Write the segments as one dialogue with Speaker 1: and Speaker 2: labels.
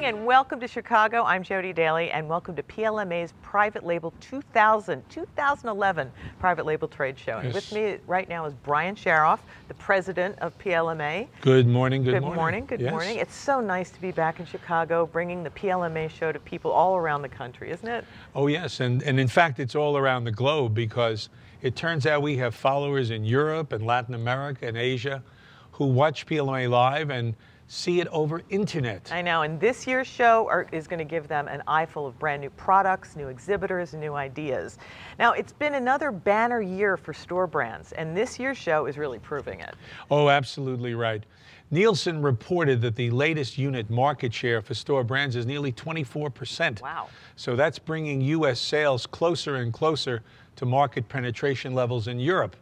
Speaker 1: morning and welcome to Chicago. I'm Jodi Daley and welcome to PLMA's Private Label 2011 Private Label Trade Show. And with me right now is Brian Sharoff, the president of PLMA.
Speaker 2: Good morning,
Speaker 1: good morning. Good morning. It's so nice to be back in Chicago, bringing the PLMA show to people all around the country, isn't it?
Speaker 2: Oh yes, and in fact it's all around the globe, because it turns out we have followers in Europe and Latin America and Asia who watch PLMA live and see it over internet.
Speaker 1: I know, and this year's show is going to give them an eye full of brand new products, new exhibitors, and new ideas. Now, it's been another banner year for store brands, and this year's show is really proving it.
Speaker 2: Oh, absolutely right. Nielsen reported that the latest unit market share for store brands is nearly 24%.
Speaker 1: Wow.
Speaker 2: So that's bringing U.S. sales closer and closer to market penetration levels in Europe.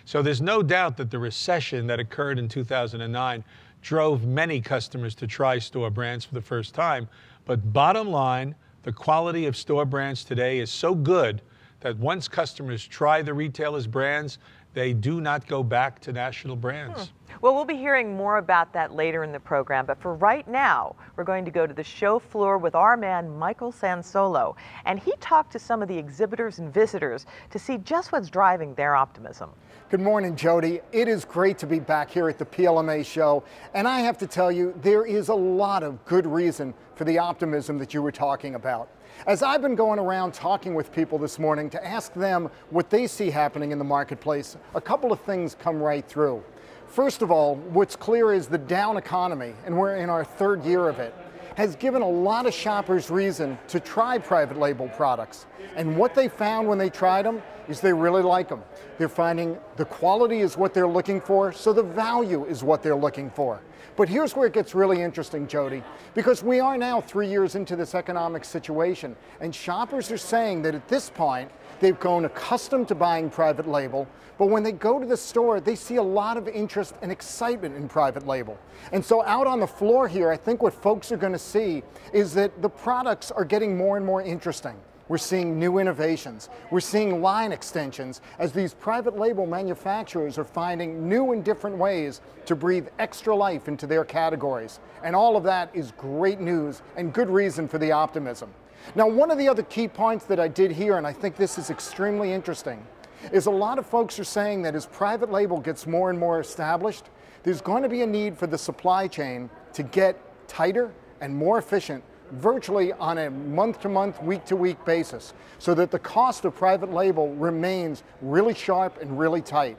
Speaker 2: So there's no doubt that the recession that occurred in 2009 drove many customers to try store brands for the first time. But bottom line, the quality of store brands today is so good that once customers try the retailer's brands, they do not go back to national brands.
Speaker 1: Well, we'll be hearing more about that later in the program, but for right now, we're going to go to the show floor with our man, Michael Sansolo, and he talked to some of the exhibitors and visitors to see just what's driving their optimism.
Speaker 3: Good morning, Jodi. It is great to be back here at the PLMA show, and I have to tell you, there is a lot of good reason for the optimism that you were talking about. As I've been going around talking with people this morning to ask them what they see happening in the marketplace, a couple of things come right through. First of all, what's clear is the down economy, and we're in our third year of it, has given a lot of shoppers reason to try private label products. And what they found when they tried them is they really like them. They're finding the quality is what they're looking for, so the value is what they're looking for. But here's where it gets really interesting, Jodi, because we are now 3 years into this economic situation, and shoppers are saying that at this point, they've grown accustomed to buying private label, but when they go to the store, they see a lot of interest and excitement in private label. And so out on the floor here, I think what folks are going to see is that the products are getting more and more interesting. We're seeing new innovations. We're seeing line extensions as these private label manufacturers are finding new and different ways to breathe extra life into their categories. And all of that is great news and good reason for the optimism. Now, one of the other key points that I did here, and I think this is extremely interesting, is a lot of folks are saying that as private label gets more and more established, there's going to be a need for the supply chain to get tighter and more efficient virtually on a month-to-month, week-to-week basis, so that the cost of private label remains really sharp and really tight.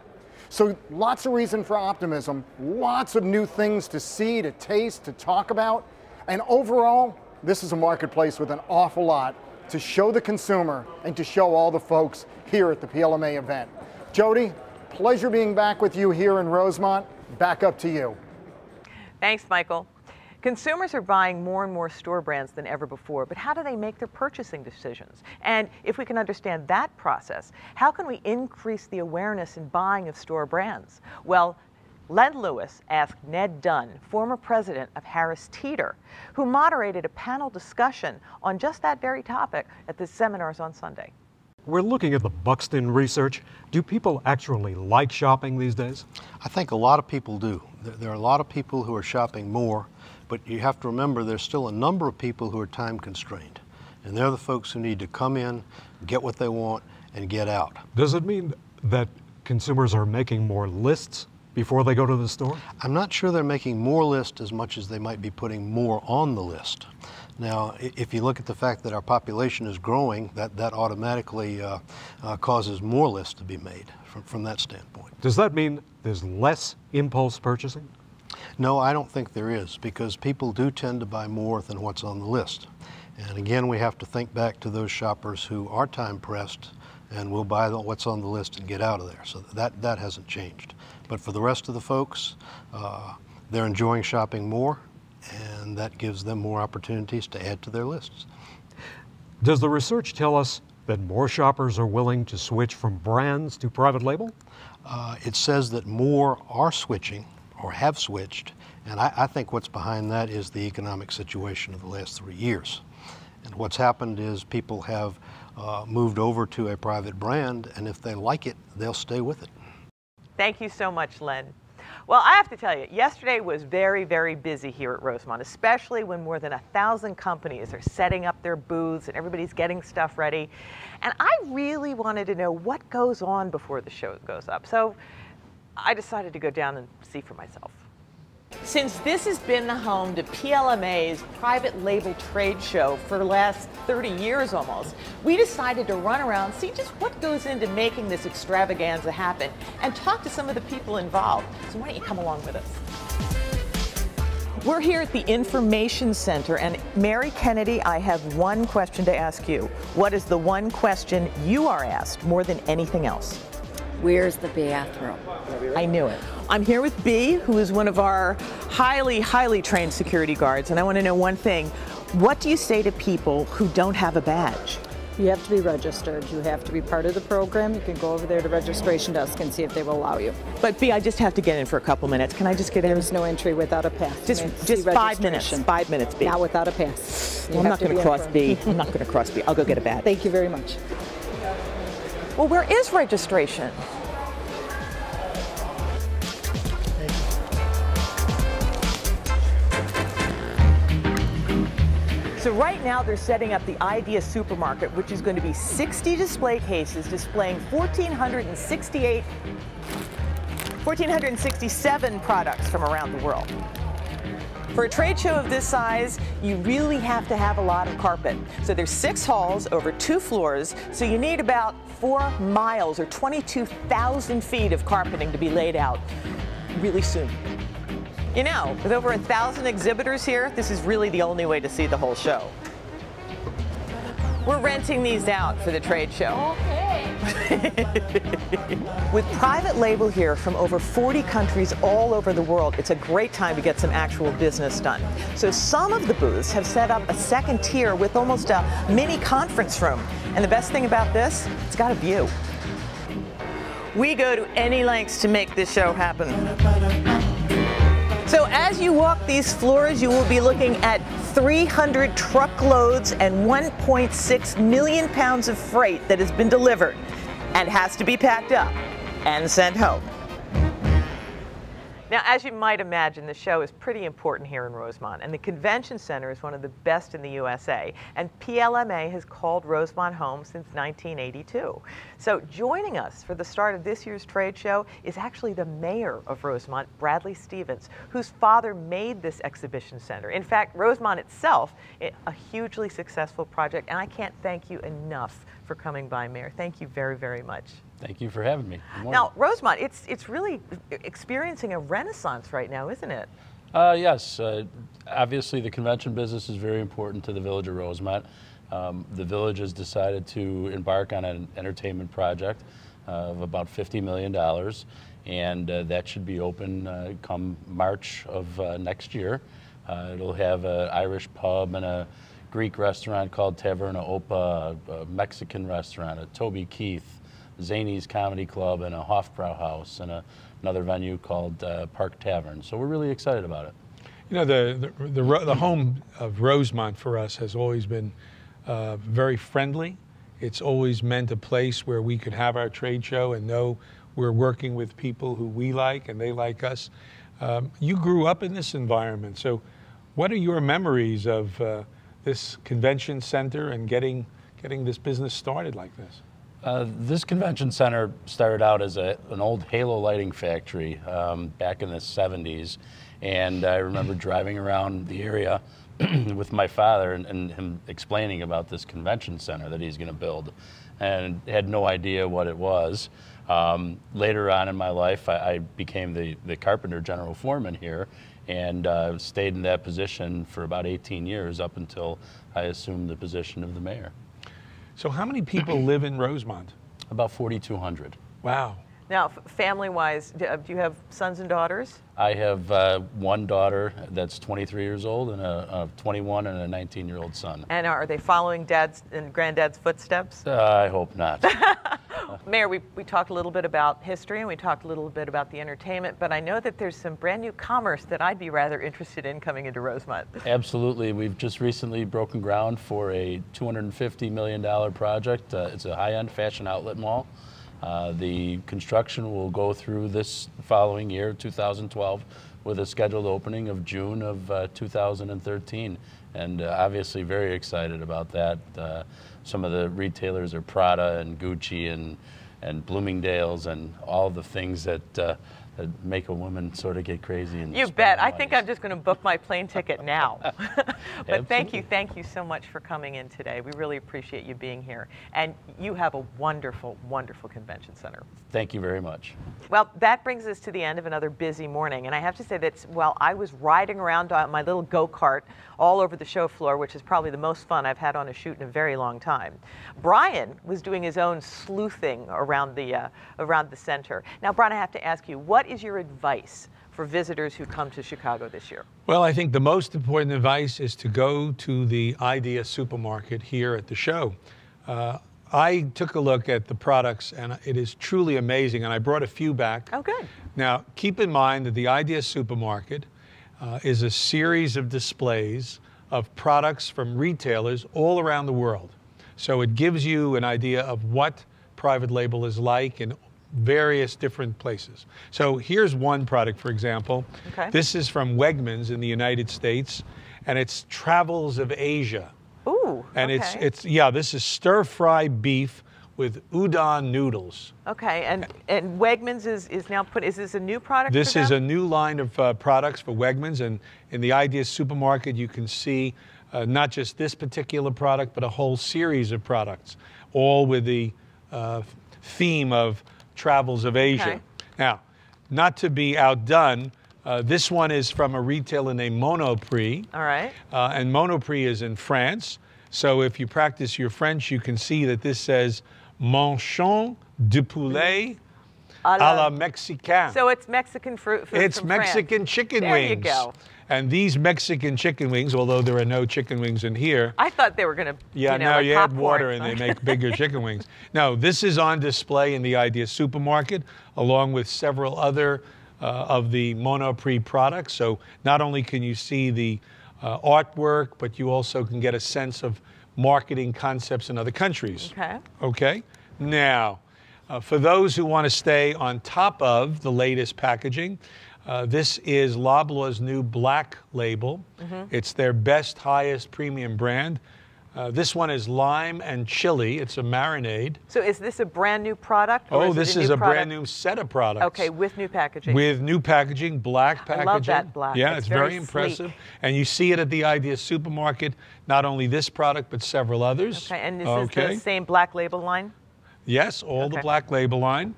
Speaker 3: So lots of reason for optimism, lots of new things to see, to taste, to talk about, and overall, this is a marketplace with an awful lot to show the consumer and to show all the folks here at the PLMA event. Jodi, pleasure being back with you here in Rosemont. Back up to you.
Speaker 1: Thanks, Michael. Consumers are buying more and more store brands than ever before, but how do they make their purchasing decisions? And if we can understand that process, how can we increase the awareness in buying of store brands? Well, Len Lewis asked Ned Dunn, former president of Harris Teeter, who moderated a panel discussion on just that very topic at the seminars on Sunday.
Speaker 4: We're looking at the Buxton research. Do people actually like shopping these days?
Speaker 5: I think a lot of people do. There are a lot of people who are shopping more, but you have to remember there's still a number of people who are time constrained. And they're the folks who need to come in, get what they want, and get out.
Speaker 4: Does it mean that consumers are making more lists before they go to the store?
Speaker 5: I'm not sure they're making more lists as much as they might be putting more on the list. Now, if you look at the fact that our population is growing, that automatically causes more lists to be made from that standpoint.
Speaker 4: Does that mean there's less impulse purchasing?
Speaker 5: No, I don't think there is, because people do tend to buy more than what's on the list. And again, we have to think back to those shoppers who are time pressed and will buy what's on the list and get out of there. So that hasn't changed. But for the rest of the folks, they're enjoying shopping more, and that gives them more opportunities to add to their lists.
Speaker 4: Does the research tell us that more shoppers are willing to switch from brands to private label?
Speaker 5: It says that more are switching or have switched, and I think what's behind that is the economic situation of the last 3 years. And what's happened is people have moved over to a private brand, and if they like it, they'll stay with it.
Speaker 1: Thank you so much, Len. Well, I have to tell you, yesterday was very, very busy here at Rosemont, especially when more than 1,000 companies are setting up their booths and everybody's getting stuff ready. And I really wanted to know what goes on before the show goes up. So I decided to go down and see for myself. Since this has been the home to PLMA's private label trade show for the last 30 years almost, we decided to run around, see just what goes into making this extravaganza happen, and talk to some of the people involved. So why don't you come along with us? We're here at the Information Center, and Mary Kennedy, I have one question to ask you. What is the one question you are asked more than anything else?
Speaker 6: Where's the bathroom?
Speaker 1: I knew it. I'm here with B, who is one of our highly, highly trained security guards, and I want to know one thing. What do you say to people who don't have a badge?
Speaker 7: You have to be registered. You have to be part of the program. You can go over there to the registration desk and see if they will allow you.
Speaker 1: But B, I just have to get in for a couple minutes. Can I just get in?
Speaker 7: There's no entry without a pass.
Speaker 1: Just 5 minutes. 5 minutes, B.
Speaker 7: Not without a pass.
Speaker 1: I'm not going to cross B. I'm not going to cross B. I'll go get a badge.
Speaker 7: Thank you very much.
Speaker 1: Well, where is registration? So right now they're setting up the Idea Supermarket, which is going to be 60 display cases displaying 1,467 products from around the world. For a trade show of this size, you really have to have a lot of carpet. So there's 6 halls over 2 floors, so you need about 4 miles or 22,000 feet of carpeting to be laid out really soon. You know, with over 1,000 exhibitors here, this is really the only way to see the whole show. We're renting these out for the trade show. Okay. With private label here from over 40 countries all over the world, it's a great time to get some actual business done. So some of the booths have set up a second tier with almost a mini conference room. And the best thing about this, it's got a view. We go to any lengths to make this show happen. So as you walk these floors, you will be looking at 300 truckloads and 1.6 million pounds of freight that has been delivered and has to be packed up and sent home. Now, as you might imagine, the show is pretty important here in Rosemont, and the Convention Center is one of the best in the USA, and PLMA has called Rosemont home since 1982. So joining us for the start of this year's trade show is actually the mayor of Rosemont, Bradley Stevens, whose father made this exhibition center. In fact, Rosemont itself, a hugely successful project, and I can't thank you enough for coming by, Mayor. Thank you very, very much.
Speaker 8: Thank you for having me.
Speaker 1: Now, Rosemont, it's really experiencing a renaissance right now, isn't it?
Speaker 8: Yes. Obviously, the convention business is very important to the village of Rosemont. The village has decided to embark on an entertainment project of about $50 million, and that should be open come March of next year. It'll have an Irish pub and a Greek restaurant called Taverna Opa, a Mexican restaurant, a Toby Keith, Zany's Comedy Club, and a Hofbrauhaus, and another venue called Park Tavern. So we're really excited about it.
Speaker 2: You know, the home of Rosemont for us has always been very friendly. It's always meant a place where we could have our trade show and know we're working with people who we like and they like us. You grew up in this environment, so what are your memories of this convention center and getting this business started like this?
Speaker 8: This convention center started out as an old halo lighting factory back in the 70s, and I remember driving around the area with my father and him explaining about this convention center that he's going to build, and had no idea what it was. Later on in my life, I became the carpenter general foreman here, and stayed in that position for about 18 years up until I assumed the position of the mayor.
Speaker 2: So how many people live in Rosemont?
Speaker 8: About 4,200.
Speaker 1: Wow. Now, family-wise, do you have sons and daughters?
Speaker 8: I have one daughter that's 23 years old and a 21 and a 19-year-old son.
Speaker 1: And are they following Dad's and Granddad's footsteps?
Speaker 8: I hope not.
Speaker 1: Mayor, we talked a little bit about history and we talked a little bit about the entertainment, but I know that there's some brand new commerce that I'd be rather interested in coming into Rosemont.
Speaker 8: Absolutely. We've just recently broken ground for a $250 million project. It's a high-end fashion outlet mall. The construction will go through this following year, 2012, with a scheduled opening of June of 2013. And obviously very excited about that. Some of the retailers are Prada and Gucci and Bloomingdale's and all the things that make a woman sort of get crazy. And
Speaker 1: you bet. I think I'm just going to book my plane ticket now. But thank you so much for coming in today. We really appreciate you being here. And you have a wonderful, wonderful convention center.
Speaker 8: Thank you very much.
Speaker 1: Well, that brings us to the end of another busy morning. And I have to say that while I was riding around on my little go-kart all over the show floor, which is probably the most fun I've had on a shoot in a very long time, Brian was doing his own sleuthing around the center. Now, Brian, I have to ask you, what is your advice for visitors who come to Chicago this year?
Speaker 2: Well, I think the most important advice is to go to the Idea supermarket here at the show. I took a look at the products, and it is truly amazing, and I brought a few back.
Speaker 1: Oh, good.
Speaker 2: Now, keep in mind that the Idea supermarket is a series of displays of products from retailers all around the world. So it gives you an idea of what private label is like in various different places. So here's one product, for example.
Speaker 1: Okay.
Speaker 2: This is from Wegmans in the United States, and it's Travels of Asia.
Speaker 1: Ooh,
Speaker 2: and
Speaker 1: okay.
Speaker 2: this is stir-fry beef with udon noodles.
Speaker 1: Okay, and Wegmans is now is this a new product?
Speaker 2: This
Speaker 1: for them?
Speaker 2: is a new line of products for Wegmans, and in the Idea supermarket you can see not just this particular product, but a whole series of products, all with the theme of Travels of Asia.
Speaker 1: Okay.
Speaker 2: Now, not to be outdone, this one is from a retailer named Monoprix.
Speaker 1: All right.
Speaker 2: And Monoprix is in France. So if you practice your French, you can see that this says Manchon de poulet à la Mexicaine.
Speaker 1: So it's Mexican food
Speaker 2: It's
Speaker 1: from
Speaker 2: Mexican
Speaker 1: France.
Speaker 2: chicken
Speaker 1: there
Speaker 2: wings.
Speaker 1: There you go.
Speaker 2: And these Mexican chicken wings, although there are no chicken wings in here.
Speaker 1: I thought they were going to,
Speaker 2: yeah,
Speaker 1: you know,
Speaker 2: now
Speaker 1: like
Speaker 2: you add
Speaker 1: popcorn.
Speaker 2: water and they make bigger chicken wings. No, this is on display in the Idea supermarket, along with several other of the Monoprix products. So not only can you see the artwork, but you also can get a sense of marketing concepts in other countries.
Speaker 1: Okay.
Speaker 2: Okay. Now, for those who want to stay on top of the latest packaging, this is Loblaws' new black label. Mm-hmm. It's their best, highest premium brand. This one is lime and chili. It's a marinade.
Speaker 1: So is this a brand new product?
Speaker 2: Oh, this is a brand new set of products.
Speaker 1: Okay, with new packaging.
Speaker 2: With new packaging, black packaging.
Speaker 1: I love that black.
Speaker 2: Yeah, it's very
Speaker 1: sleek.
Speaker 2: impressive. And you see it at the Idea supermarket, not only this product, but several others.
Speaker 1: Okay, and is this the same black label line?
Speaker 2: Yes, all the black label line.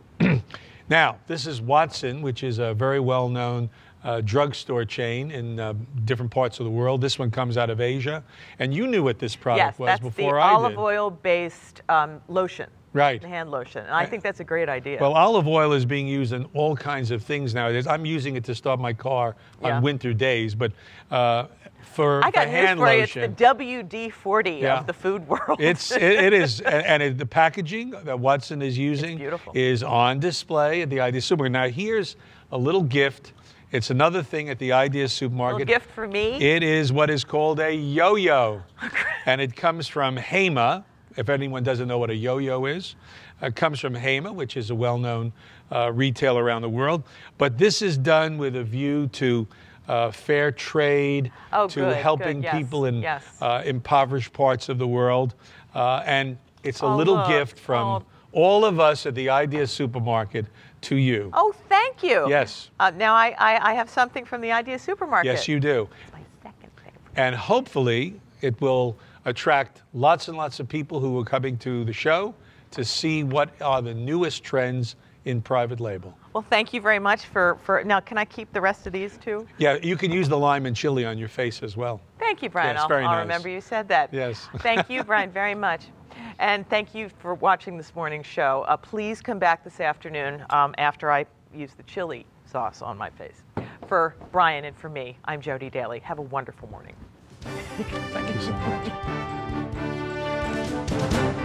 Speaker 2: Now, this is Watson, which is a very well-known drugstore chain in different parts of the world. This one comes out of Asia. And you knew what this product was before I did.
Speaker 1: Yes, that's the olive oil-based lotion.
Speaker 2: Right.
Speaker 1: The hand lotion. And I think that's a great idea.
Speaker 2: Well, olive oil is being used in all kinds of things nowadays. I'm using it to start my car on winter days, but for
Speaker 1: I got
Speaker 2: hand
Speaker 1: news for you.
Speaker 2: lotion,
Speaker 1: it's the WD-40 of the food world.
Speaker 2: It is, and the packaging that Watson is using is on display at the Idea supermarket. Now, here's a little gift. It's another thing at the Idea supermarket.
Speaker 1: A little gift for me?
Speaker 2: It is what is called a yo-yo, and it comes from Hema. If anyone doesn't know what a yo-yo is, it comes from Hema, which is a well-known retailer around the world. But this is done with a view to fair trade, helping people in impoverished parts of the world. And it's a little gift from all of us at the Idea supermarket to you.
Speaker 1: Oh, thank you.
Speaker 2: Yes.
Speaker 1: Now I have something from the Idea supermarket.
Speaker 2: Yes, you do.
Speaker 1: It's my second favorite.
Speaker 2: And hopefully it will attract lots and lots of people who are coming to the show to see what are the newest trends in private label.
Speaker 1: Well, thank you very much for now, can I keep the rest of these too?
Speaker 2: Yeah, you can use the lime and chili on your face as well.
Speaker 1: Thank you, Brian.
Speaker 2: Yes, very
Speaker 1: I'll
Speaker 2: nice.
Speaker 1: remember you said that.
Speaker 2: Yes.
Speaker 1: Thank you, Brian, very much. And thank you for watching this morning's show. Please come back this afternoon after I use the chili sauce on my face. For Brian and for me, I'm Jodi Daley. Have a wonderful morning.
Speaker 2: Thank you so much.